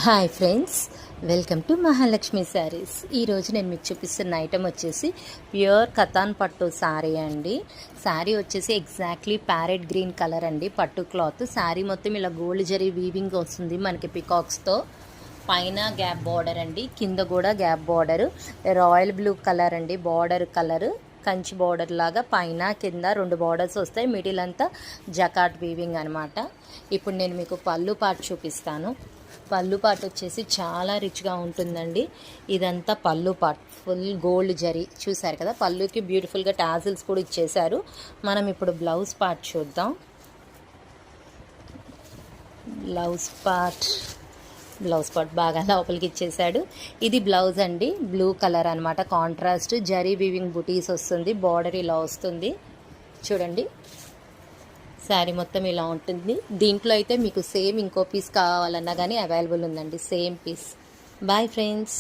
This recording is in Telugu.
Hi friends, welcome to Mahalakshmi saris. ఈరోజు నేను మీకు చూపిస్తున్న ఐటమ్ వచ్చేసి ప్యూర్ కతాన్ పట్టు శారీ అండి. శారీ వచ్చేసి ఎగ్జాక్ట్లీ ప్యారెట్ గ్రీన్ కలర్ అండి. పట్టు క్లాత్ శారీ మొత్తం ఇలా గోల్డ్ జరీ వీవింగ్ వస్తుంది మనకి పికాక్స్తో. పైన గ్యాప్ బార్డర్ అండి, కింద కూడా gap border. Royal blue colour అండి బార్డర్ కలర్. కంచి బార్డర్ లాగా పైన కింద రెండు బార్డర్స్ వస్తాయి. మిడిల్ అంతా జకాట్ వీవింగ్ అనమాట. ఇప్పుడు నేను మీకు పళ్ళు పార్ట్ చూపిస్తాను. పళ్ళు పార్ట్ వచ్చేసి చాలా రిచ్గా ఉంటుందండి. ఇదంతా పళ్ళు పార్ట్ ఫుల్ గోల్డ్ జరీ చూసారు కదా. పళ్ళుకి బ్యూటిఫుల్గా టాజిల్స్ కూడా ఇచ్చేశారు. మనం ఇప్పుడు బ్లౌజ్ పార్ట్ చూద్దాం. బ్లౌజ్ పార్ట్ బాగా లోపలికి ఇచ్చేసాడు. ఇది బ్లౌజ్ అండి, బ్లూ కలర్ అనమాట. కాంట్రాస్ట్ జరీ వీవింగ్ బుటీస్ వస్తుంది. బార్డర్ ఇలా వస్తుంది చూడండి. శారీ మొత్తం ఇలా ఉంటుంది. దీంట్లో అయితే మీకు సేమ్ ఇంకో పీస్ కావాలన్నా కానీ అవైలబుల్ ఉందండి, సేమ్ పీస్. Bye friends.